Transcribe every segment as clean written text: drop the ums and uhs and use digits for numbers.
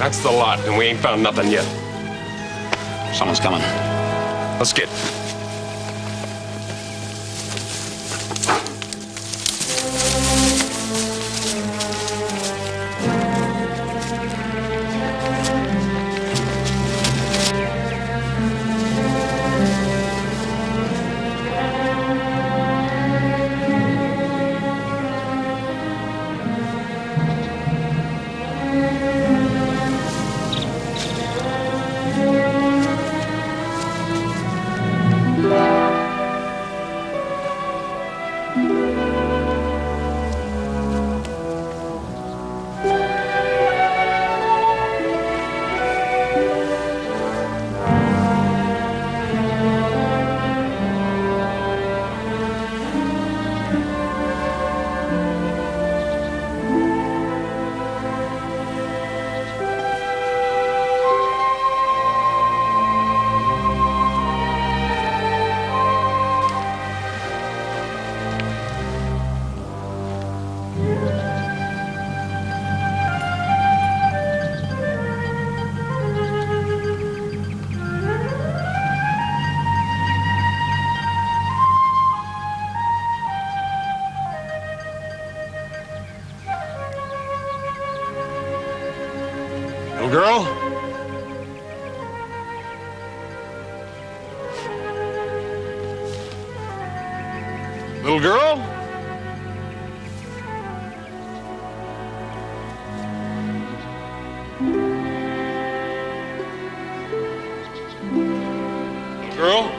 That's the lot, and we ain't found nothing yet. Someone's coming. Let's get. Little girl? Little girl? Little girl?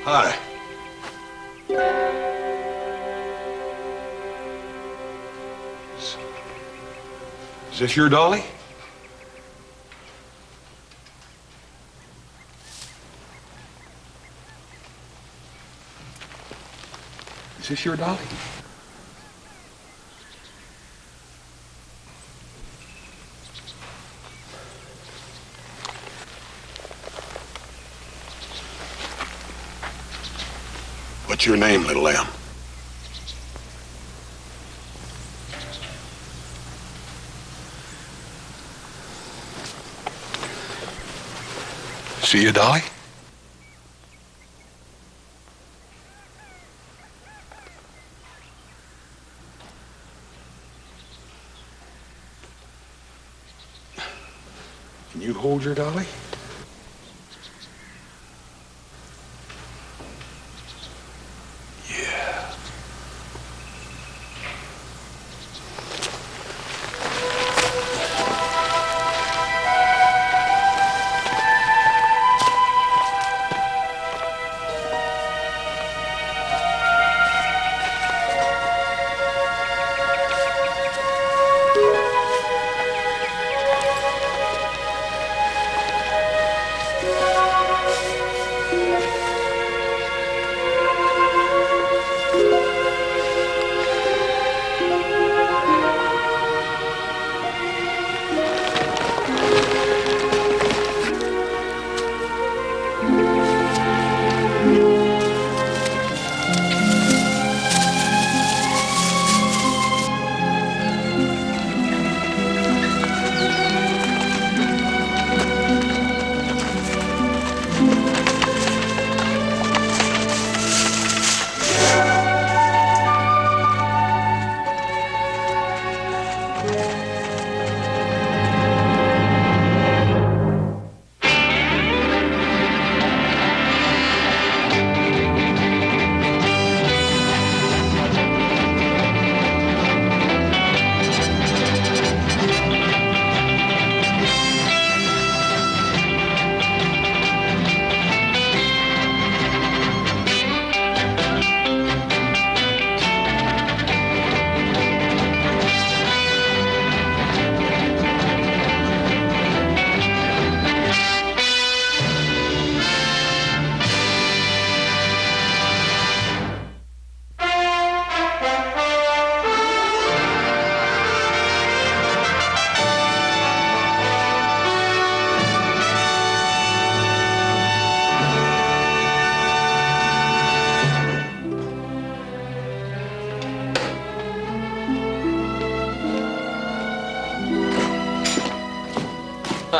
Hi. Is this your dolly? Is this your dolly? What's your name, little lamb? See you, Dolly? Can you hold your dolly?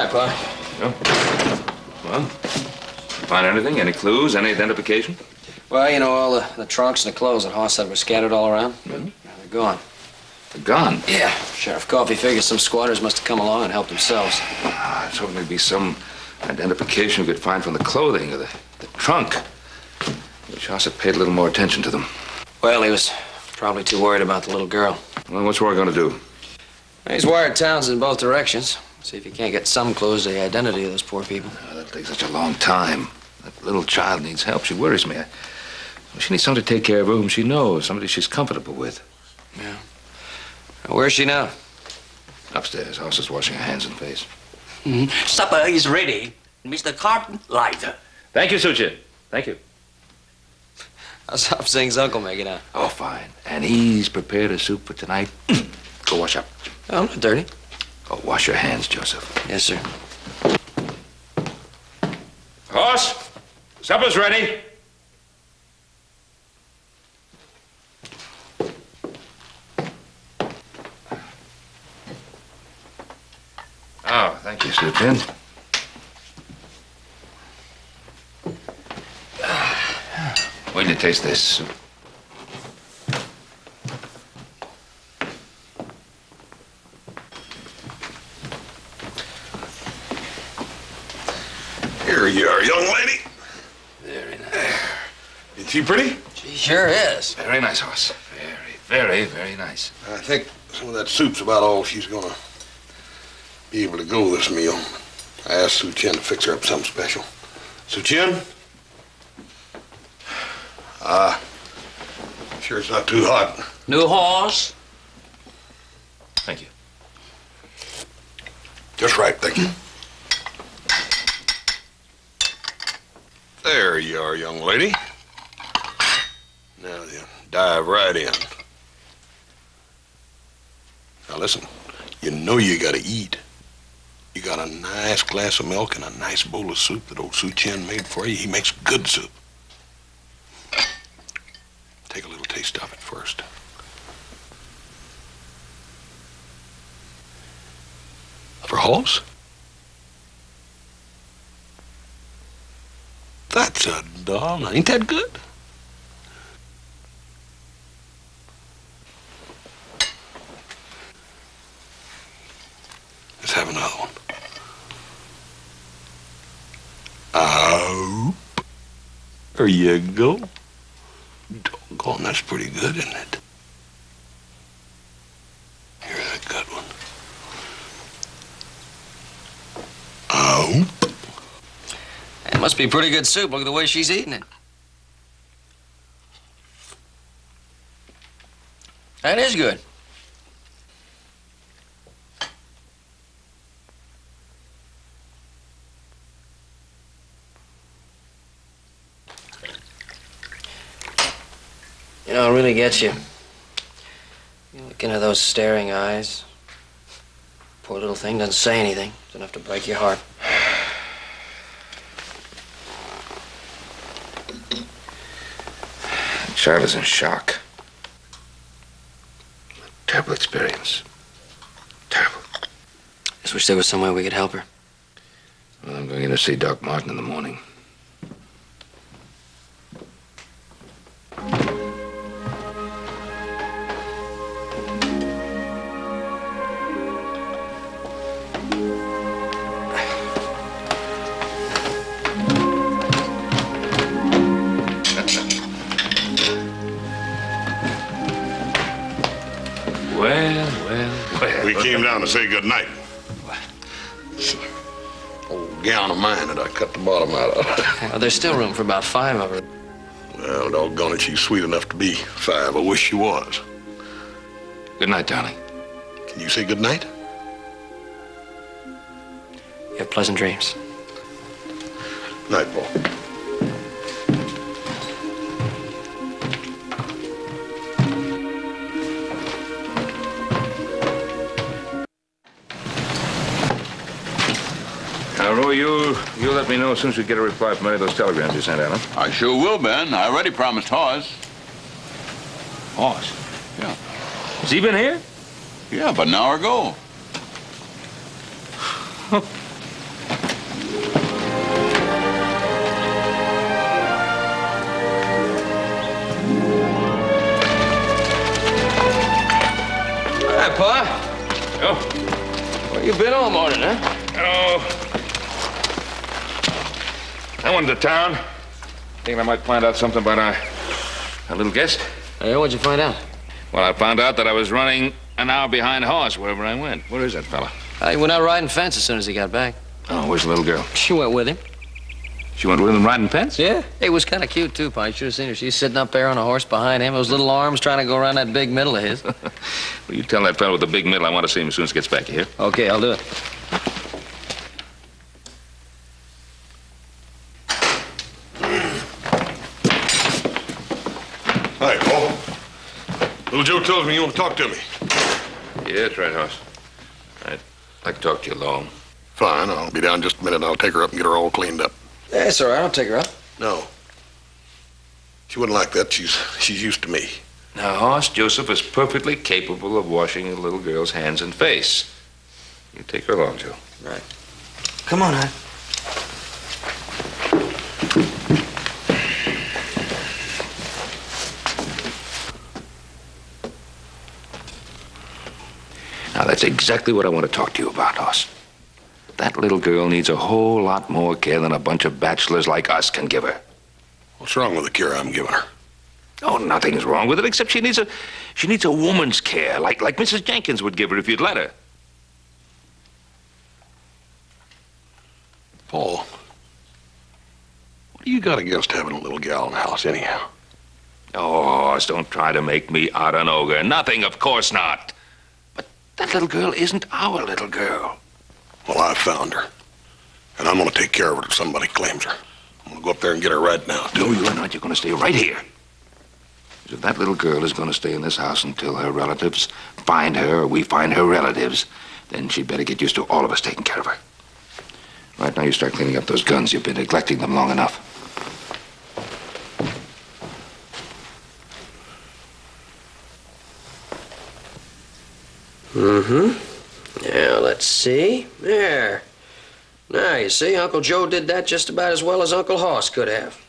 right, Pa. Yeah. Well, find anything? Any clues? Any identification? Well, you know, all the trunks and the clothes that Hoss said were scattered all around? Mm-hmm. They're gone. They're gone. Yeah. Sheriff Coffey figures some squatters must have come along and helped themselves. I was hoping there'd be some identification we could find from the clothing or the trunk. Wish Hoss had paid a little more attention to them. Well, he was probably too worried about the little girl. Well, what's Roy going to do? He's wired towns in both directions. See if he can't get some clues to the identity of those poor people. Oh, that'll take such a long time. That little child needs help. She worries me. She needs someone to take care of her whom she knows, somebody she's comfortable with. Yeah. Where's she now? Upstairs. Hoss is washing her hands and face. Supper is ready, Mr. Cartwright. Thank you, Suchi. Thank you. How's Hop Singh's uncle making out? Oh, fine. And he's prepared a soup for tonight. Go wash up. Oh, I'm not dirty. Go wash your hands, Joseph. Yes, sir. Hoss, supper's ready. Oh, thank you, Suchi. Wait till you taste this soup. Here you are, young lady. Very nice. Is she pretty? She sure is. Very nice, Hoss. Very nice. I think some of that soup's about all she's gonna be able to go this meal. I asked Sue Chin to fix her up something special. Sue Chin? Sure it's not too hot. New horse? Thank you. Just right, thank you. There you are, young lady. Now then, dive right in. Now listen, you know you gotta eat. You got a nice glass of milk and a nice bowl of soup that old Sue Chin made for you. He makes good soup. Take a little taste of it first. For Hoss? That's a doll. Ain't that good? Let's have another one. There you go. Doggone, that's pretty good, isn't it? Here's a good one. It must be pretty good soup. Look at the way she's eating it. That is good. You know, it really gets you. You look into those staring eyes. Poor little thing doesn't say anything. It's enough to break your heart. The child is in shock. Terrible experience. Terrible. Just wish there was some way we could help her. Well, I'm going in to see Doc Martin in the morning. Well. We came down to say goodnight. Old gown of mine that I cut the bottom out of. Well, there's still room for about 5 of her. Well, doggone it, she's sweet enough to be 5. I wish she was. Good night, darling. Can you say goodnight? You have pleasant dreams. Night, Paul. Roy, you let me know as soon as we get a reply from any of those telegrams you sent out, huh? I sure will, Ben. I already promised Hoss. Hoss? Yeah. Has he been here? Yeah, about an hour ago. Pa. Oh. Where you been all morning, huh? Oh. I went to town. Thinking I might find out something about our little guest. Hey, what'd you find out? Well, I found out that I was running an hour behind horse wherever I went. Where is that fella? He went out riding fence as soon as he got back. Oh, where's the little girl? She went with him. She went with him riding fence? Yeah. It was kind of cute, too, Pa. You should have seen her. She's sitting up there on a horse behind him, those little arms trying to go around that big middle of his. Well, you tell that fella with the big middle I want to see him as soon as he gets back here. Okay, I'll do it. Hi, Paul. Little Joe tells me you want to talk to me. Yeah, that's right, Hoss. I'd like to talk to you alone. Fine, I'll be down in just a minute and I'll take her up and get her all cleaned up. That's all right. I'll take her up. No. She wouldn't like that. She's used to me. Now, Hoss, Joseph is perfectly capable of washing a little girl's hands and face. You take her along, Joe. Right. Come on, hon. Now, that's exactly what I want to talk to you about, Hoss. That little girl needs a whole lot more care than a bunch of bachelors like us can give her. What's wrong with the care I'm giving her? Oh, nothing's wrong with it, except she needs a woman's care, like Mrs. Jenkins would give her if you'd let her. Paul, what do you got against having a little gal in the house anyhow? Oh, Hoss, don't try to make me out an ogre. Nothing, of course not. But that little girl isn't our little girl. Well, I found her. And I'm going to take care of her if somebody claims her. I'm going to go up there and get her right now, too. No, you're not. You're going to stay right here. If that little girl is going to stay in this house until her relatives find her or we find her relatives, then she'd better get used to all of us taking care of her. Right now, you start cleaning up those guns. You've been neglecting them long enough. Mm-hmm. Now, let's see. There. Now, you see, Uncle Joe did that just about as well as Uncle Hoss could have.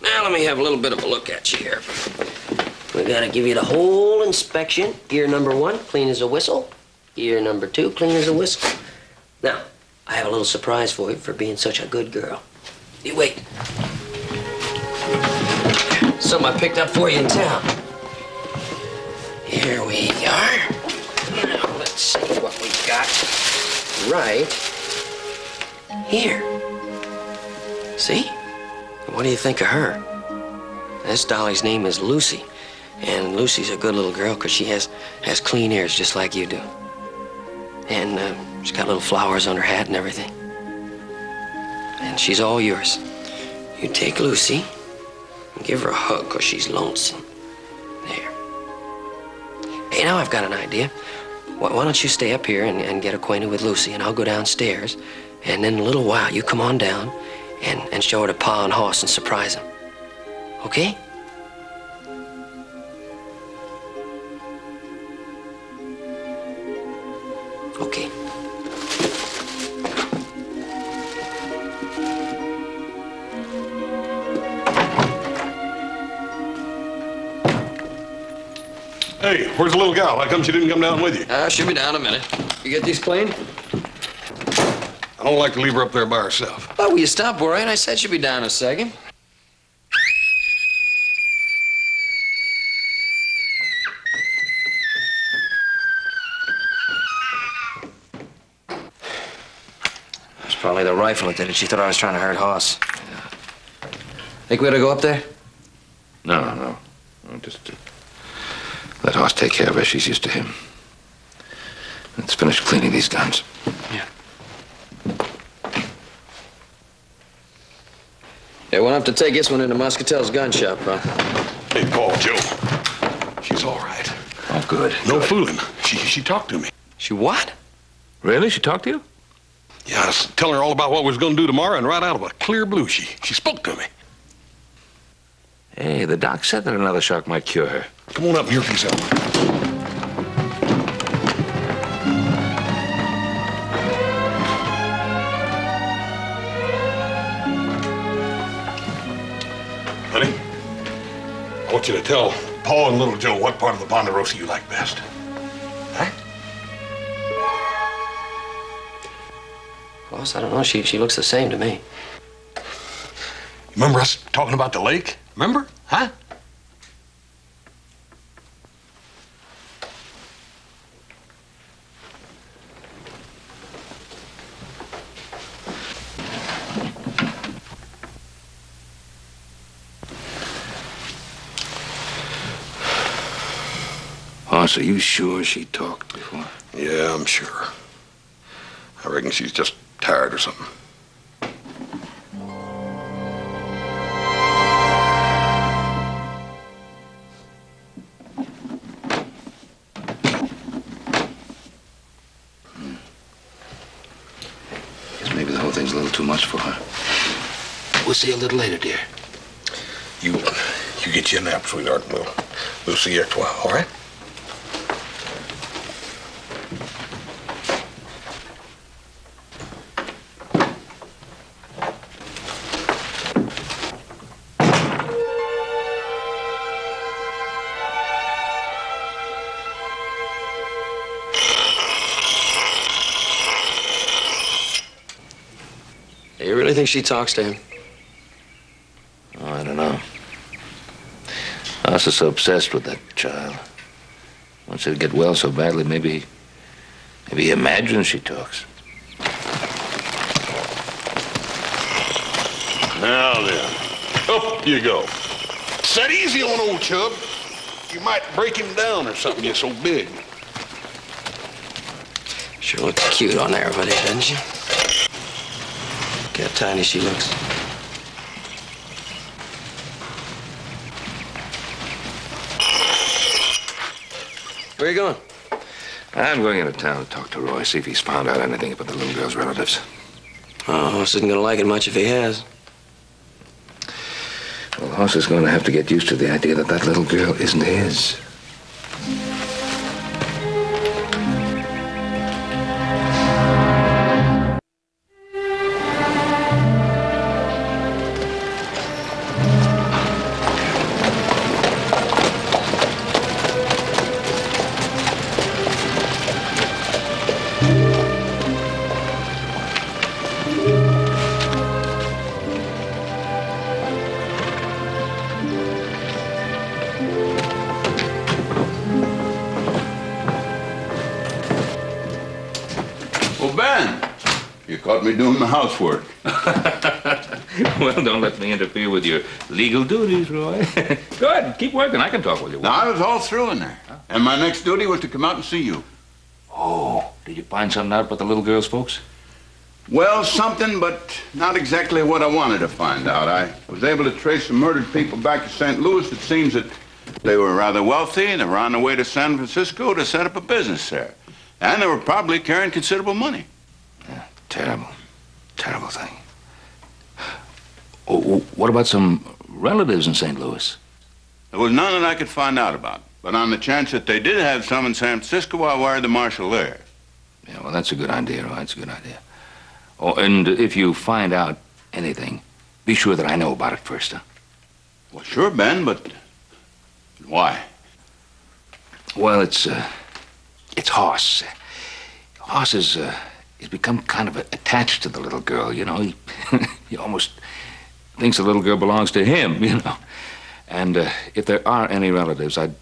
Now, let me have a little bit of a look at you here. We gotta give you the whole inspection. Ear number 1, clean as a whistle. Ear number 2, clean as a whistle. Now, I have a little surprise for you for being such a good girl. You wait. Something I picked up for you in town. Here we are. Now, let's see what we got right here. See? What do you think of her? This dolly's name is Lucy. And Lucy's a good little girl because she has clean ears just like you do. And she's got little flowers on her hat and everything. And she's all yours. You take Lucy and give her a hug because she's lonesome. There. Hey, now I've got an idea. Why don't you stay up here and get acquainted with Lucy, and I'll go downstairs, and in a little while you come on down and show her to Pa and Hoss and surprise them. Okay? Okay. Hey, where's the little gal? How come she didn't come down with you? She'll be down in a minute. You get these clean? I don't like to leave her up there by herself. Oh, will you stop worrying? I said she'll be down in a second. It's probably the rifle that did it. She thought I was trying to hurt Hoss. Think we ought to go up there? No. Just let Hoss take care of her. She's used to him. Let's finish cleaning these guns. Yeah. Yeah, we'll have to take this one into Muscatel's gun shop, huh? Hey, Paul, Joe. She's all right. Oh, good. No fooling. She talked to me. She what? Really? She talked to you? Yeah, I was telling her all about what we was going to do tomorrow, and right out of a clear blue, she spoke to me. Hey, the doc said that another shock might cure her. Come on up and hear for yourself. Honey, I want you to tell Paul and little Joe what part of the Ponderosa you like best. Huh? Boss, I don't know. She looks the same to me. Remember us talking about the lake? Remember? Huh? Hoss, are you sure she talked before? Yeah, I'm sure. I reckon she's just tired or something. Guess maybe the whole thing's a little too much for her. We'll see you a little later, dear. You get your nap, sweetheart, and we'll see you at 12, all right? You really think she talks to him? Oh, I don't know. Hoss is so obsessed with that child. Wants her to get well so badly, maybe he imagines she talks. Now then, up you go. Set easy on old Chub. You might break him down or something, you're so big. Sure looks cute on there over there, doesn't she? Look how tiny she looks. Where are you going? I'm going into town to talk to Roy, see if he's found out anything about the little girl's relatives. Oh, Hoss isn't gonna like it much if he has. Well, Hoss is going to have to get used to the idea that that little girl isn't his. Caught me doing my housework. Well, don't let me interfere with your legal duties, Roy. Go ahead, keep working. I can talk with you. Now, I was all through in there. And my next duty was to come out and see you. Oh, did you find something out about the little girl's folks? Well, something, but not exactly what I wanted to find out. I was able to trace some murdered people back to St. Louis. It seems that they were rather wealthy and they were on their way to San Francisco to set up a business there. And they were probably carrying considerable money. Yeah, terrible thing. Oh, what about some relatives in St. Louis? There was none that I could find out about. But on the chance that they did have some in San Francisco, I wired the marshal there. Yeah, well, that's a good idea, Roy. That's a good idea. Oh, and if you find out anything, be sure that I know about it first, huh? Well, sure, Ben, but why? Well, it's Hoss. Hoss is, he's become kind of attached to the little girl, you know. He almost thinks the little girl belongs to him, you know. And if there are any relatives, I'd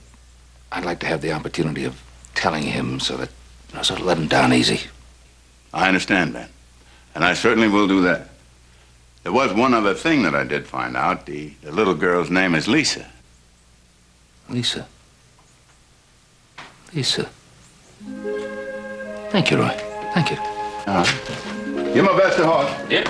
like to have the opportunity of telling him so that, you know, sort of let him down easy. I understand, Ben. And I certainly will do that. There was one other thing that I did find out. The little girl's name is Lisa. Lisa? Lisa. Thank you, Roy. Thank you. Give my best to Hoss. Yep.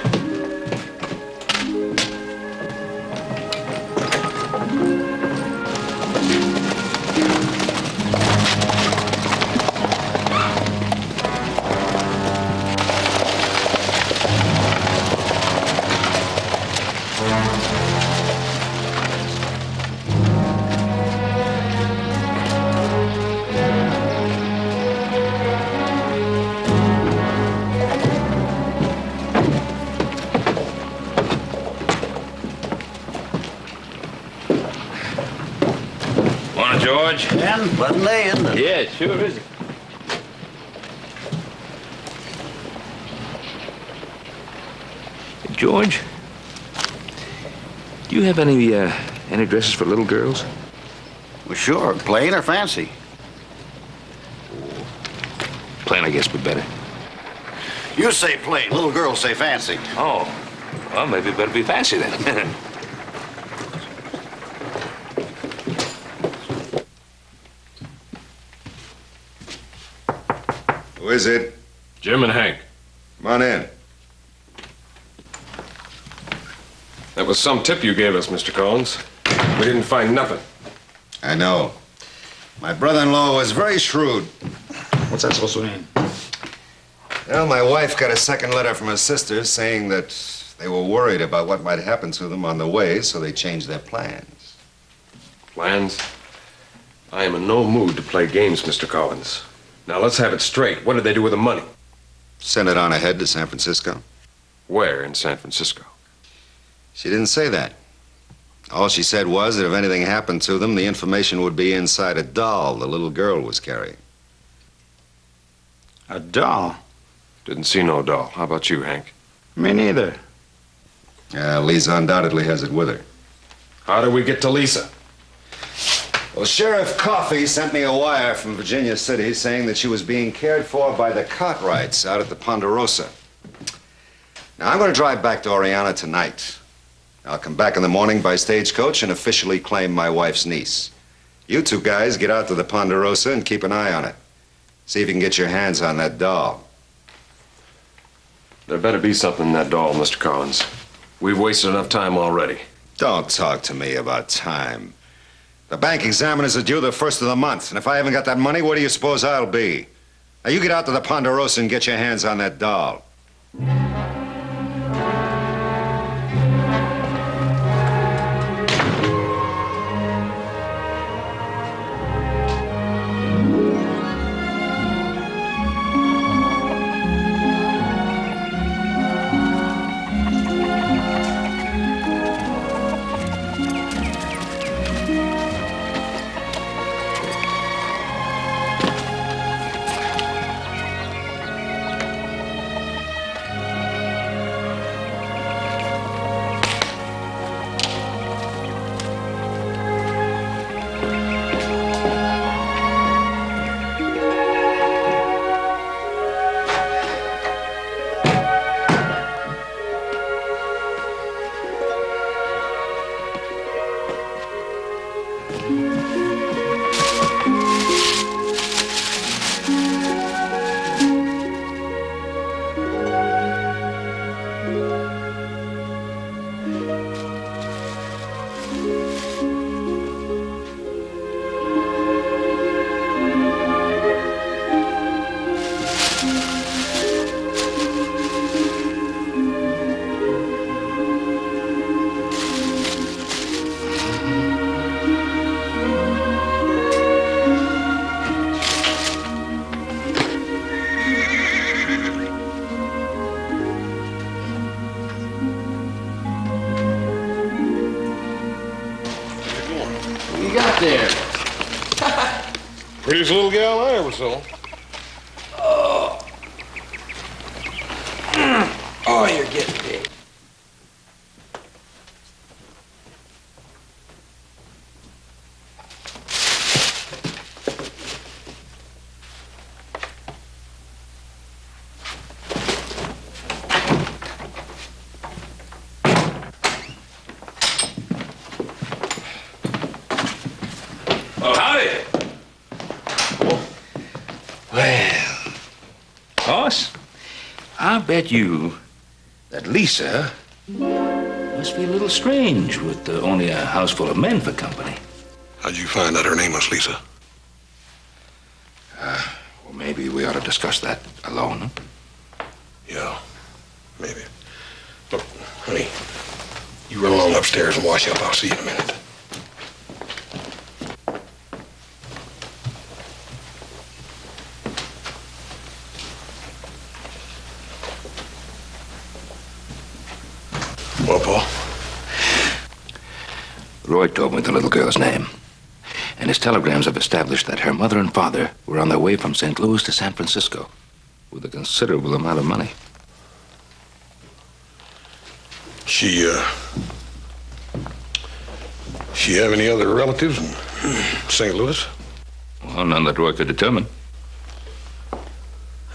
George. Ben, pleasant day, isn't it? Yeah, it sure is. George, do you have any dresses for little girls? Well, sure. Plain or fancy? Plain, I guess, would be better. You say plain. Little girls say fancy. Oh, well, maybe it better be fancy then. Who is it? Jim and Hank. Come on in. That was some tip you gave us, Mr. Collins. We didn't find nothing. I know. My brother-in-law was very shrewd. What's that supposed to mean? Well, my wife got a second letter from her sisters saying that they were worried about what might happen to them on the way, so they changed their plans. Plans? I am in no mood to play games, Mr. Collins. Now, let's have it straight. What did they do with the money? Sent it on ahead to San Francisco. Where in San Francisco? She didn't say that. All she said was that if anything happened to them, the information would be inside a doll the little girl was carrying. A doll? Didn't see no doll. How about you, Hank? Me neither. Lisa undoubtedly has it with her. How did we get to Lisa? Well, Sheriff Coffey sent me a wire from Virginia City saying that she was being cared for by the Cartwrights out at the Ponderosa. Now, I'm going to drive back to Oriana tonight. I'll come back in the morning by stagecoach and officially claim my wife's niece. You two guys get out to the Ponderosa and keep an eye on it. See if you can get your hands on that doll. There better be something in that doll, Mr. Collins. We've wasted enough time already. Don't talk to me about time. The bank examiners are due the first of the month, and if I haven't got that money, what do you suppose I'll be? Now, you get out to the Ponderosa and get your hands on that doll. Prettiest little gal I ever saw. Oh, you're getting big. Oh, howdy. Well, boss, I'll bet you that Lisa must be a little strange with only a house full of men for company. How'd you find out her name was Lisa? Well, maybe we ought to discuss that alone. Huh? Yeah, maybe. Look, honey, you run along upstairs and wash up. I'll see you in a minute. Well, Paul? Roy told me the little girl's name. And his telegrams have established that her mother and father were on their way from St. Louis to San Francisco with a considerable amount of money. She have any other relatives in St. Louis? Well, none that Roy could determine.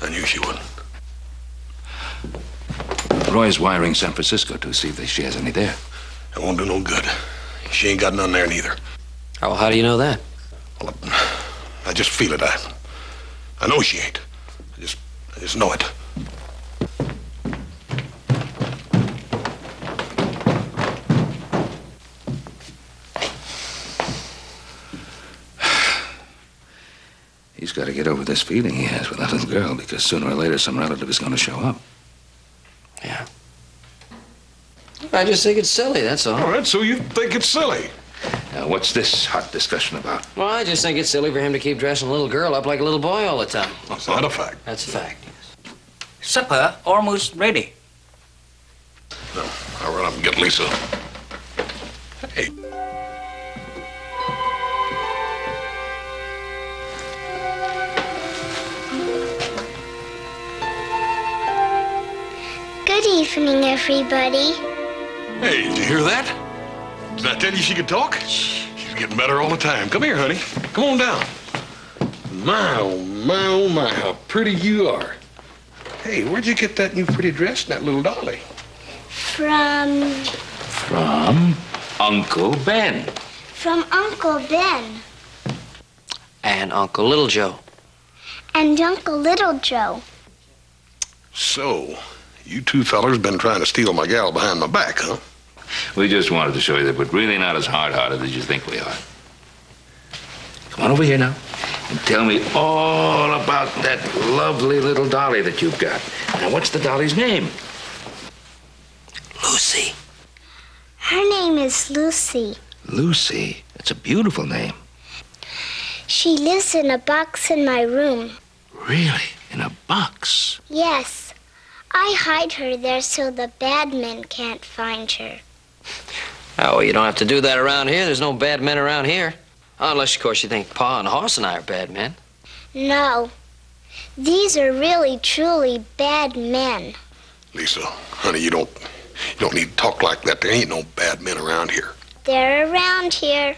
I knew she wouldn't. Roy's wiring San Francisco to see if she has any there. It won't do no good. She ain't got none there neither. Oh, well, how do you know that? Well, I just feel it. I know she ain't. I just know it. He's got to get over this feeling he has with that little girl, because sooner or later some relative is going to show up. Yeah. I just think it's silly, that's all. All right, so you think it's silly. Now, what's this hot discussion about? Well, I just think it's silly for him to keep dressing a little girl up like a little boy all the time. Is that a fact? That's a fact, yes. Supper almost ready. No, I'll run up and get Lisa. Hey. Good evening, everybody. Hey, did you hear that? Did I tell you she could talk? She's getting better all the time. Come here, honey. Come on down. My, oh, my, oh, my, how pretty you are. Hey, where'd you get that new pretty dress and that little dolly? From Uncle Ben. From Uncle Ben. And Uncle Little Joe. And Uncle Little Joe. So, you two fellers been trying to steal my gal behind my back, huh? We just wanted to show you that we're really not as hard-hearted as you think we are. Come on over here now and tell me all about that lovely little dolly that you've got. Now, what's the dolly's name? Lucy. Her name is Lucy. Lucy? That's a beautiful name. She lives in a box in my room. Really? In a box? Yes. I hide her there so the bad men can't find her. Oh, well, you don't have to do that around here. There's no bad men around here. Unless, of course, you think Pa and Hoss and I are bad men. No. These are really, truly bad men. Lisa, honey, you don't need to talk like that. There ain't no bad men around here. They're around here.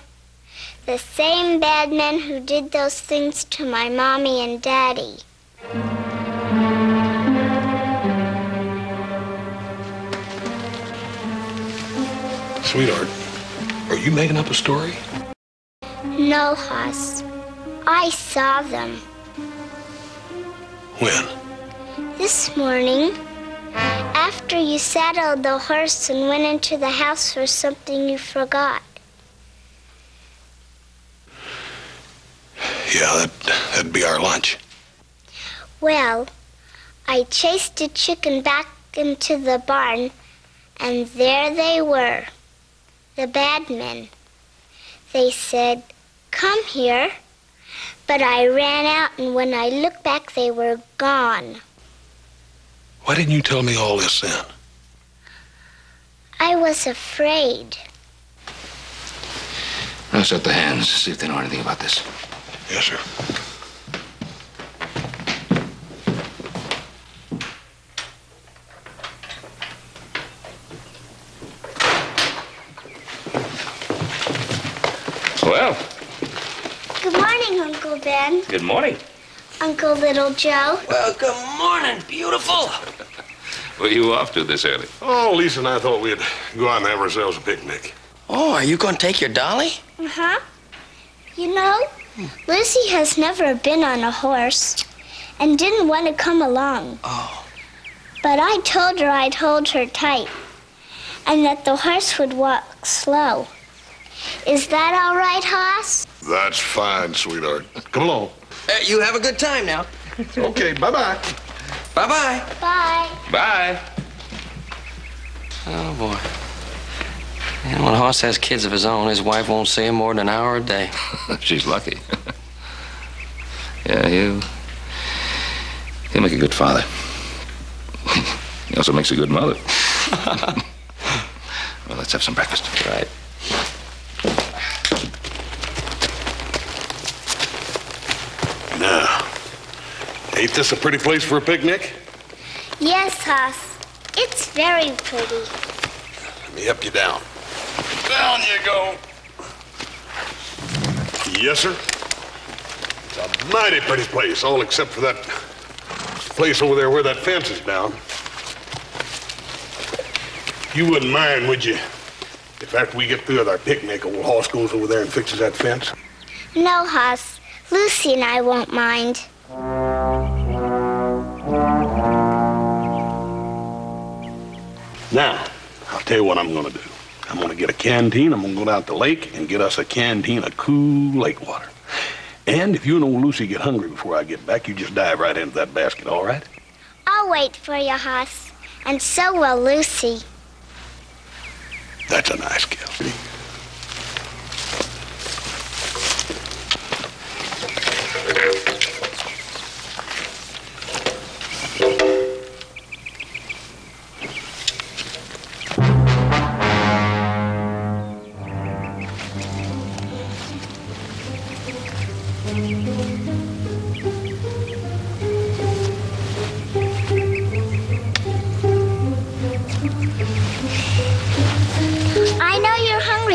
The same bad men who did those things to my mommy and daddy. Sweetheart, are you making up a story? No, Hoss. I saw them. When? This morning, after you saddled the horse and went into the house for something you forgot. Yeah, that'd be our lunch. Well, I chased a chicken back into the barn, and there they were, the bad men. They said, "Come here." But I ran out, and when I looked back, they were gone. Why didn't you tell me all this then? I was afraid. Now set the hands, see if they know anything about this. Yes, sir. Well, Good morning, Uncle Ben. good morning. Uncle Little Joe. Well, good morning, beautiful. Where are you off to this early? Oh, Lisa and I thought we'd go out and have ourselves a picnic. Oh, are you going to take your dolly? Uh-huh. You know, Lucy has never been on a horse and didn't want to come along. Oh. But I told her I'd hold her tight and that the horse would walk slow. Is that all right, Hoss? That's fine, sweetheart. Come along. You have a good time now. Okay, bye-bye. Bye-bye. Bye. Bye. Oh, boy. And when Hoss has kids of his own, his wife won't see him more than an hour a day. She's lucky. Yeah, he'll make a good father. He also makes a good mother. Well, let's have some breakfast. Right. Now, ain't this a pretty place for a picnic? Yes, Hoss. It's very pretty. Let me help you down. Down you go. Yes, sir. It's a mighty pretty place, all except for that place over there where that fence is down. You wouldn't mind, would you, if after we get through with our picnic, old Hoss goes over there and fixes that fence? No, Hoss. Lucy and I won't mind. Now, I'll tell you what I'm gonna do. I'm gonna get a canteen, I'm gonna go down to the lake and get us a canteen of cool lake water. And if you and old Lucy get hungry before I get back, you just dive right into that basket, all right? I'll wait for you, Hoss. And so will Lucy. That's a nice gal.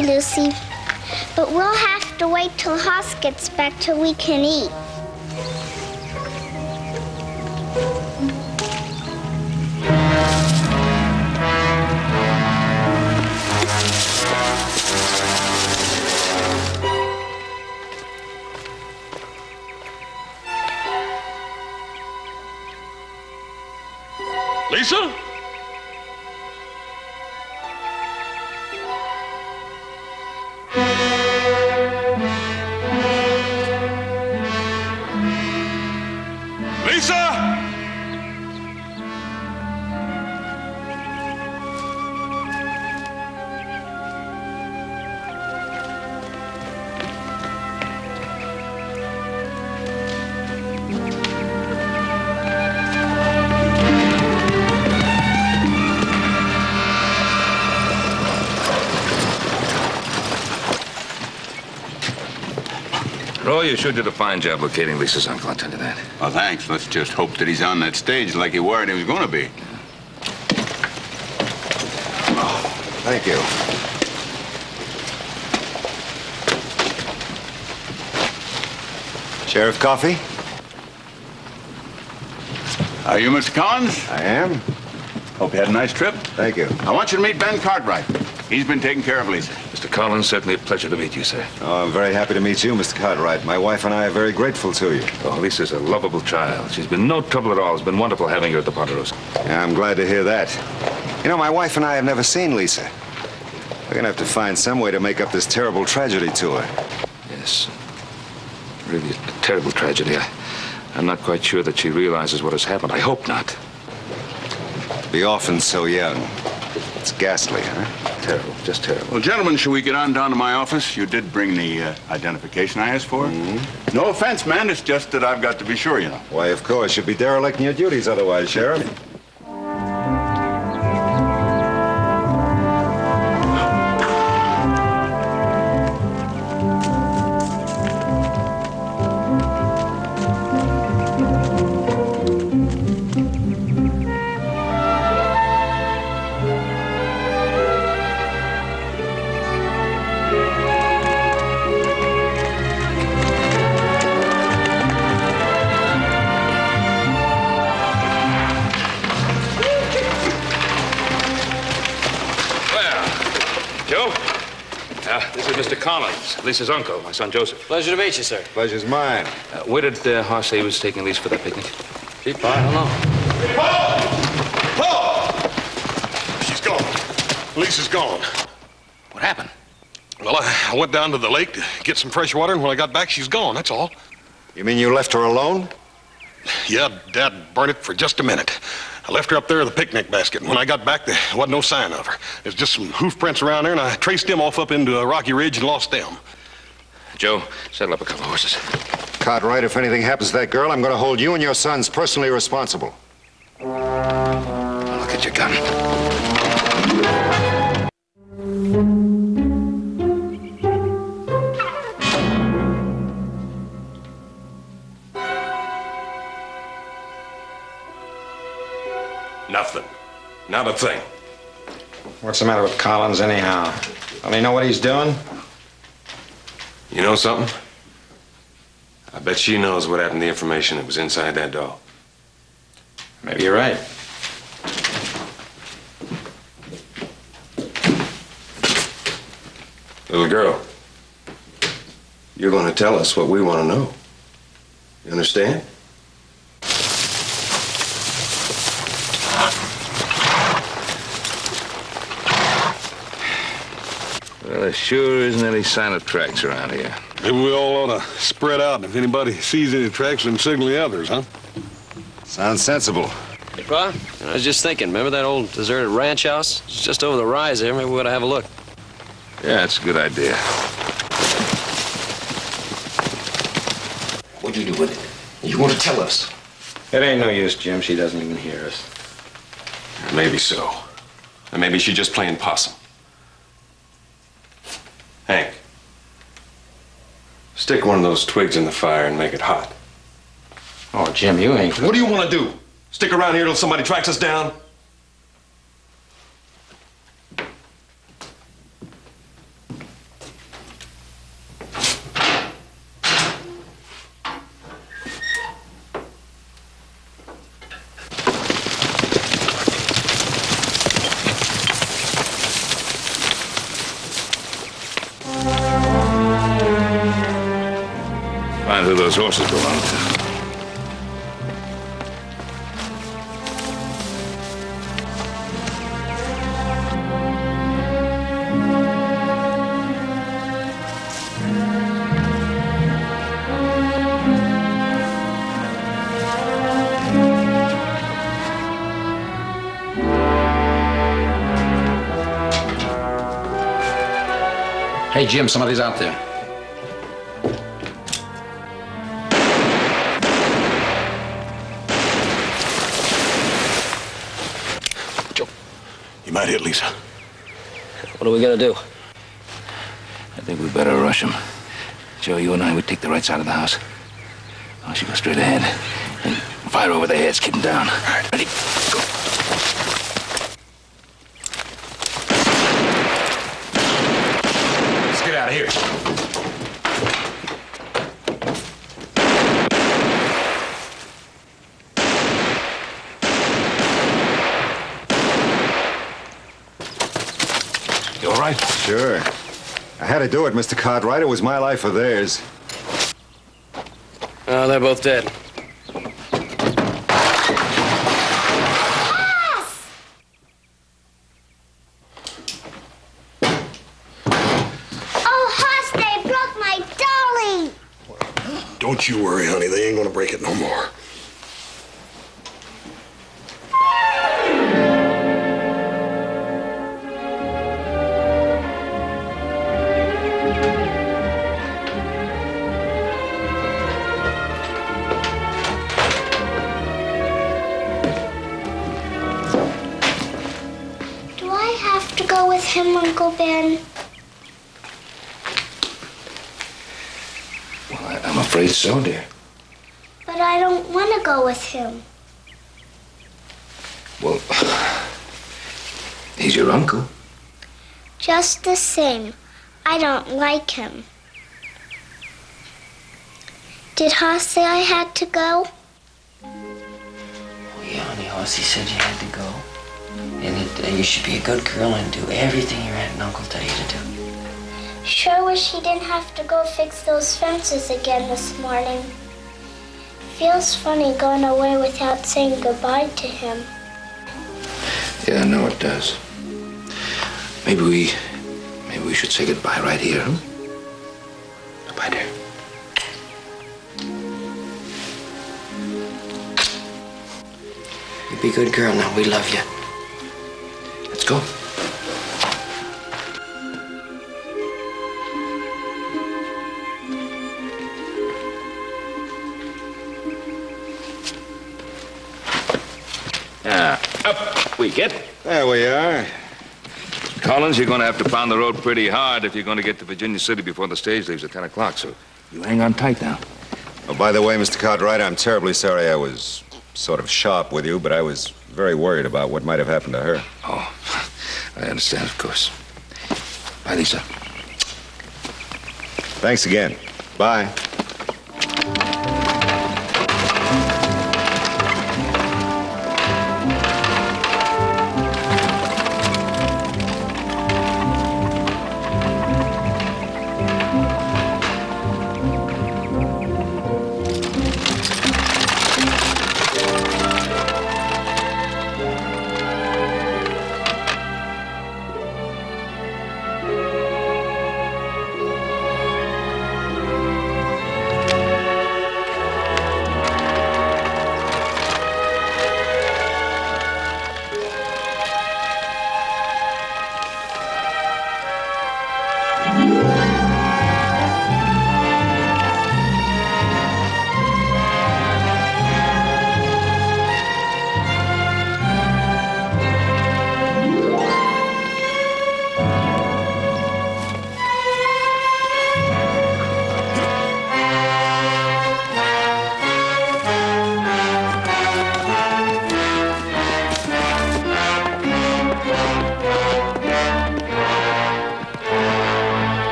Lucy, but we'll have to wait till Hoss gets back till we can eat. Lisa? Oh, you sure did a fine job locating Lisa's uncle, I'll tell you that. Well, thanks. Let's just hope that he's on that stage like he worried he was going to be. Oh, thank you. Sheriff Coffee? Are you Mr. Collins? I am. Hope you had a nice trip. Thank you. I want you to meet Ben Cartwright. He's been taking care of Lisa. Mr. Collins, certainly a pleasure to meet you, sir. Oh, I'm very happy to meet you, Mr. Cartwright. My wife and I are very grateful to you. Oh, Lisa's a lovable child. She's been no trouble at all. It's been wonderful having her at the Ponderosa. Yeah, I'm glad to hear that. You know, my wife and I have never seen Lisa. We're gonna have to find some way to make up this terrible tragedy to her. Yes. Really a terrible tragedy. I'm not quite sure that she realizes what has happened. I hope not. Be orphaned so young. It's ghastly, huh? Terrible, just terrible. Well, gentlemen, shall we get on down to my office? You did bring the identification I asked for. Mm-hmm. No offense, man. It's just that I've got to be sure, you know. Why, of course. You'd be derelict in your duties otherwise, Sheriff. Collins, Lisa's uncle, my son Joseph. Pleasure to meet you, sir. Pleasure's mine. Where did Hoss say he was taking Lisa for that picnic? Gee, I don't know. Hey, Paul! Paul! She's gone. Lisa's gone. What happened? Well, I went down to the lake to get some fresh water, and when I got back, she's gone, that's all. You mean you left her alone? Yeah, Dad burned it for just a minute. I left her up there with a picnic basket, and when I got back, there wasn't no sign of her. There's just some hoof prints around there, and I traced them off up into a rocky ridge and lost them. Joe, saddle up a couple of horses. Cartwright, if anything happens to that girl, I'm going to hold you and your sons personally responsible. Look at your gun. Nothing. Not a thing. What's the matter with Collins, anyhow? Don't he know what he's doing? You know something? I bet she knows what happened to the information that was inside that doll. Maybe you're right. Little girl, you're going to tell us what we want to know. You understand? Well, there sure isn't any sign of tracks around here. Maybe we all ought to spread out, and if anybody sees any tracks, then signal the others, huh? Sounds sensible. Hey, Pa, I was just thinking, remember that old deserted ranch house? It's just over the rise there. Maybe we ought to have a look. Yeah, it's a good idea. What'd you do with it? You want to tell us? It ain't no use, Jim. She doesn't even hear us. Maybe so. And maybe she's just playing possum. Hank, stick one of those twigs in the fire and make it hot. Oh, Jim, you ain't... What do you want to do? Stick around here till somebody tracks us down? Find who those horses belong to. Hey, Jim, somebody's out there. Joe, you might hit Lisa. What are we gonna do? I think we better rush him. Joe, you and I would take the right side of the house. I should go straight ahead and fire over their heads, keep them down. All right, ready? Go. Let's get out of here. You all right? Sure. I had to do it, Mr. Cartwright. It was my life or theirs. Oh, they're both dead. Oh, Hoss, they broke my dolly. Don't you worry, honey. They ain't gonna break it no more. Do I have to go with him, Uncle Ben? Well, I'm afraid so, dear. But I don't want to go with him. Well, he's your uncle. Just the same, I don't like him. Did Hoss say I had to go? Oh, yeah, honey, Hossy said you had to go. And that you should be a good girl and do everything your aunt and uncle tell you to do. Sure wish he didn't have to go fix those fences again this morning. Feels funny going away without saying goodbye to him. Yeah, I know it does. Maybe we should say goodbye right here, huh? Goodbye, dear. You be a good girl now. We love you. Let's go. Up we get. There we are. Collins, you're going to have to pound the road pretty hard if you're going to get to Virginia City before the stage leaves at 10 o'clock, so you hang on tight now. Oh, by the way, Mr. Cartwright, I'm terribly sorry I was sort of sharp with you, but I was very worried about what might have happened to her. Oh, I understand, of course. Bye, Lisa. Thanks again. Bye.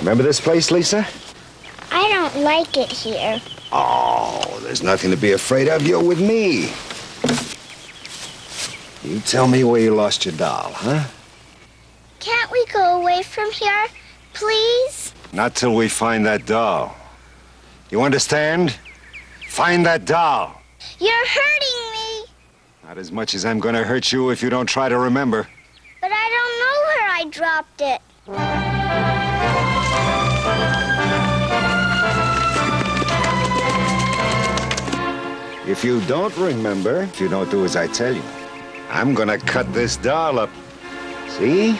Remember this place, Lisa? I don't like it here. Oh, there's nothing to be afraid of. You're with me. You tell me where you lost your doll, huh? Can't we go away from here, please? Not till we find that doll. You understand? Find that doll. You're hurting me. Not as much as I'm gonna hurt you if you don't try to remember. But I don't know where I dropped it. If you don't remember, if you don't do as I tell you, I'm gonna cut this doll up. See?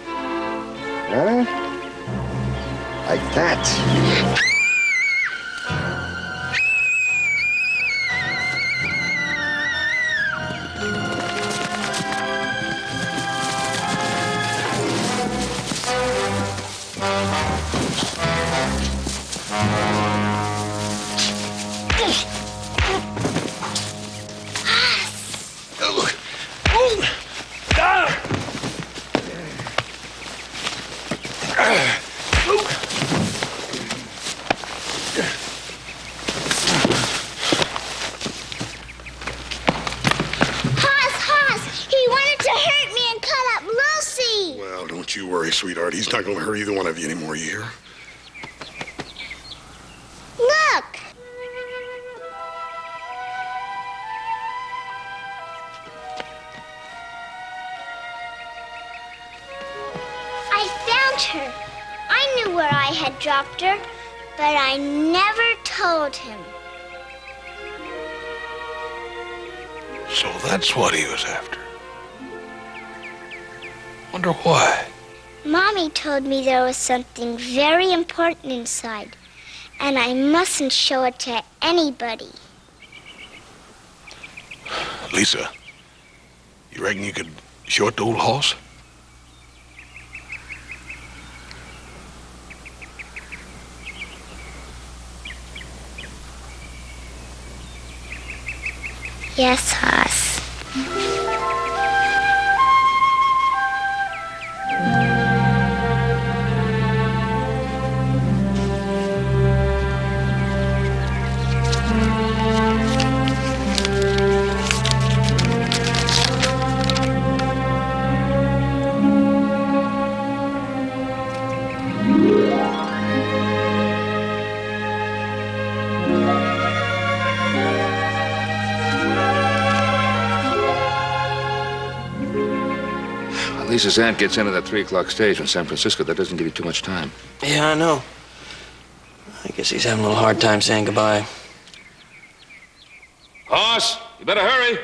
Huh? Like that. Don't you worry, sweetheart. He's not going to hurt either one of you anymore, you hear? Look! I found her. I knew where I had dropped her, but I never told him. So that's what he was after. Wonder why. Mommy told me there was something very important inside, and I mustn't show it to anybody. Lisa, you reckon you could show it to old Hoss? Yes, Hoss. Lisa's aunt gets in at that 3 o'clock stage from San Francisco. That doesn't give you too much time. Yeah, I know. I guess he's having a little hard time saying goodbye. Hoss, you better hurry.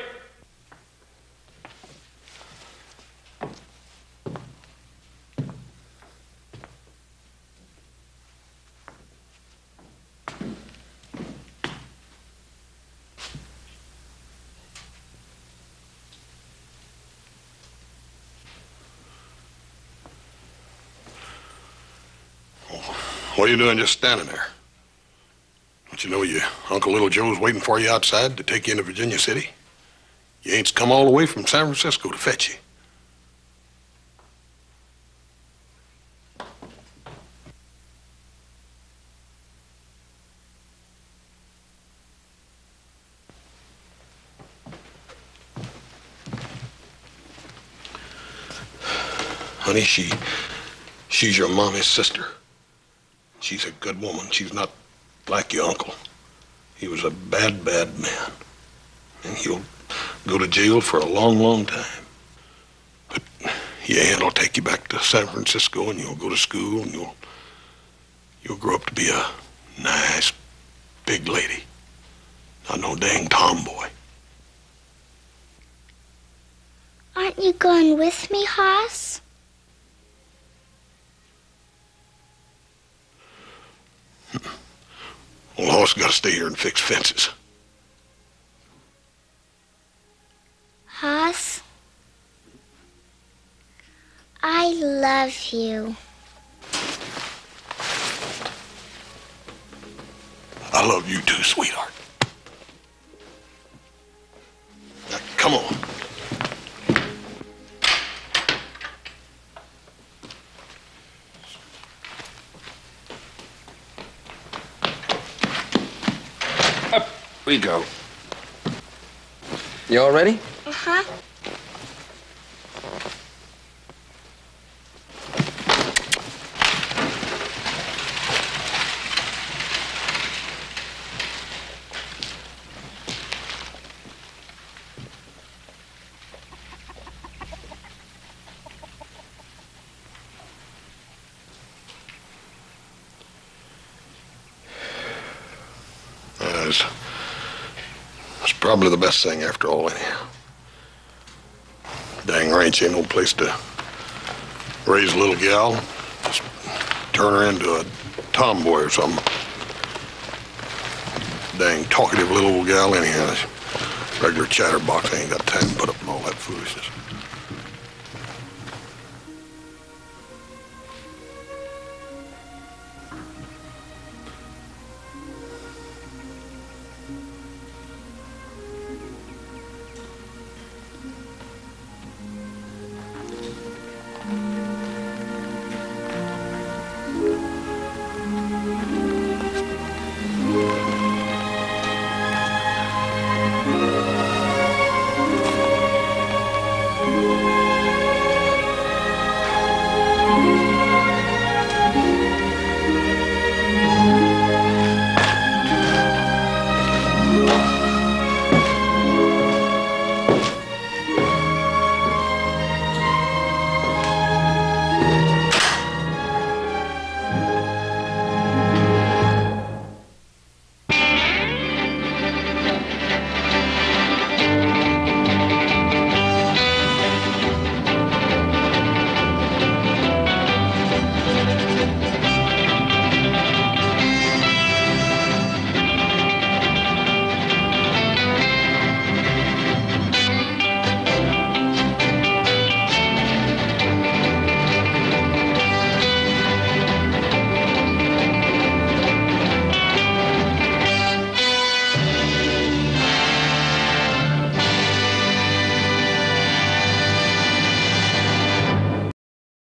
What are you doing just standing there? Don't you know your Uncle Little Joe's waiting for you outside to take you into Virginia City? You ain't come all the way from San Francisco to fetch you. Honey, she's your mommy's sister. She's a good woman. She's not like your uncle. He was a bad, bad man. And he'll go to jail for a long, long time. But your aunt will take you back to San Francisco and you'll go to school and you'll grow up to be a nice, big lady. Not no dang tomboy. Aren't you going with me, Hoss? Well, Hoss got to stay here and fix fences. Hoss, I love you. I love you too, sweetheart. Now, come on. Up we go. You all ready? Uh-huh. It's probably the best thing after all, anyhow. Dang ranch ain't no place to raise a little gal. Just turn her into a tomboy or something. Dang talkative little old gal, anyhow. Regular chatterbox ain't got time to put up with all that foolishness.